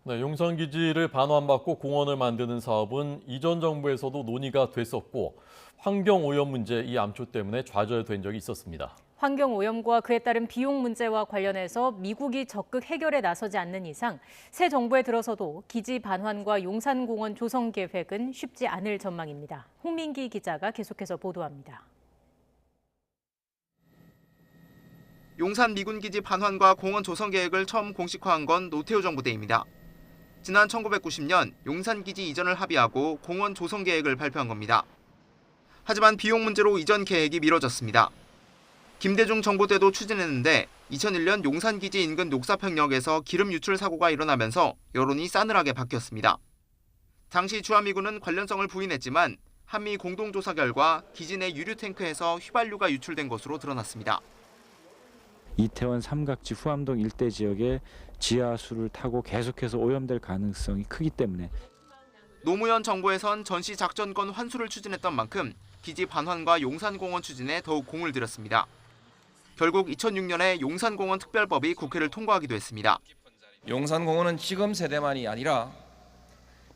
네, 용산기지를 반환받고 공원을 만드는 사업은 이전 정부에서도 논의가 됐었고 환경오염 문제 이 암초 때문에 좌절된 적이 있었습니다. 환경오염과 그에 따른 비용 문제와 관련해서 미국이 적극 해결에 나서지 않는 이상 새 정부에 들어서도 기지 반환과 용산공원 조성 계획은 쉽지 않을 전망입니다. 홍민기 기자가 계속해서 보도합니다. 용산 미군기지 반환과 공원 조성 계획을 처음 공식화한 건 노태우 정부 때입니다. 지난 1990년 용산기지 이전을 합의하고 공원 조성 계획을 발표한 겁니다. 하지만 비용 문제로 이전 계획이 미뤄졌습니다. 김대중 정부 때도 추진했는데 2001년 용산기지 인근 녹사평역에서 기름 유출 사고가 일어나면서 여론이 싸늘하게 바뀌었습니다. 당시 주한미군은 관련성을 부인했지만 한미 공동조사 결과 기지 내 유류 탱크에서 휘발유가 유출된 것으로 드러났습니다. 이태원 삼각지 후암동 일대 지역에 지하수를 타고 계속해서 오염될 가능성이 크기 때문에 노무현 정부에선 전시 작전권 환수를 추진했던 만큼 기지 반환과 용산공원 추진에 더욱 공을 들였습니다. 결국 2006년에 용산공원 특별법이 국회를 통과하기도 했습니다. 용산공원은 지금 세대만이 아니라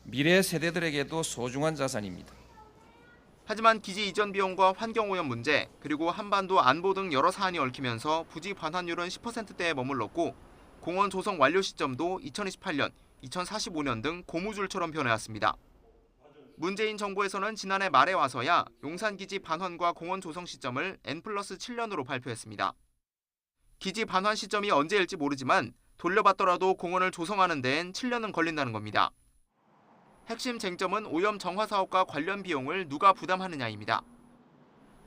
미래 세대들에게도 소중한 자산입니다. 하지만 기지 이전 비용과 환경오염 문제, 그리고 한반도 안보 등 여러 사안이 얽히면서 부지 반환율은 10%대에 머물렀고 공원 조성 완료 시점도 2028년, 2045년 등 고무줄처럼 변해왔습니다. 문재인 정부에서는 지난해 말에 와서야 용산기지 반환과 공원 조성 시점을 N+7년으로 발표했습니다. 기지 반환 시점이 언제일지 모르지만 돌려받더라도 공원을 조성하는 데엔 7년은 걸린다는 겁니다. 핵심 쟁점은 오염 정화 사업과 관련 비용을 누가 부담하느냐입니다.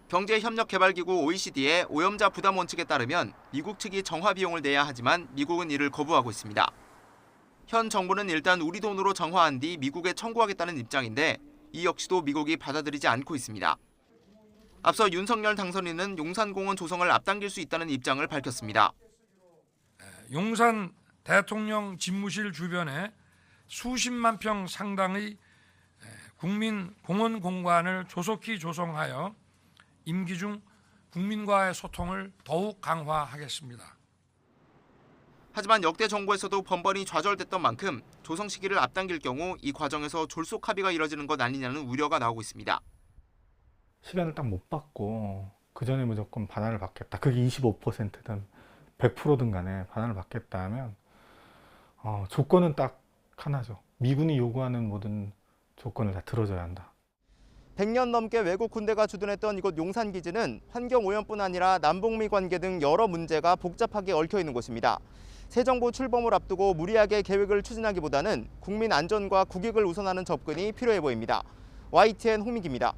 경제협력개발기구 OECD의 오염자 부담 원칙에 따르면 미국 측이 정화 비용을 내야 하지만 미국은 이를 거부하고 있습니다. 현 정부는 일단 우리 돈으로 정화한 뒤 미국에 청구하겠다는 입장인데 이 역시도 미국이 받아들이지 않고 있습니다. 앞서 윤석열 당선인은 용산공원 조성을 앞당길 수 있다는 입장을 밝혔습니다. 용산 대통령 집무실 주변에 수십만 평 상당의 국민 공원 공간을 조속히 조성하여 임기 중 국민과의 소통을 더욱 강화하겠습니다. 하지만 역대 정부에서도 번번이 좌절됐던 만큼 조성 시기를 앞당길 경우 이 과정에서 졸속 합의가 이뤄지는 것 아니냐는 우려가 나오고 있습니다. 시간을 딱 못 받고 그 전에 무조건 반환을 받겠다. 그게 25%든 100%든 간에 반환을 받겠다 하면 조건은 딱 하나죠. 미군이 요구하는 모든 조건을 다 들어줘야 한다. 100년 넘게 외국 군대가 주둔했던 이곳 용산기지는 환경오염뿐 아니라 남북미 관계 등 여러 문제가 복잡하게 얽혀 있는 곳입니다. 새 정부 출범을 앞두고 무리하게 계획을 추진하기보다는 국민 안전과 국익을 우선하는 접근이 필요해 보입니다. YTN 홍민기입니다.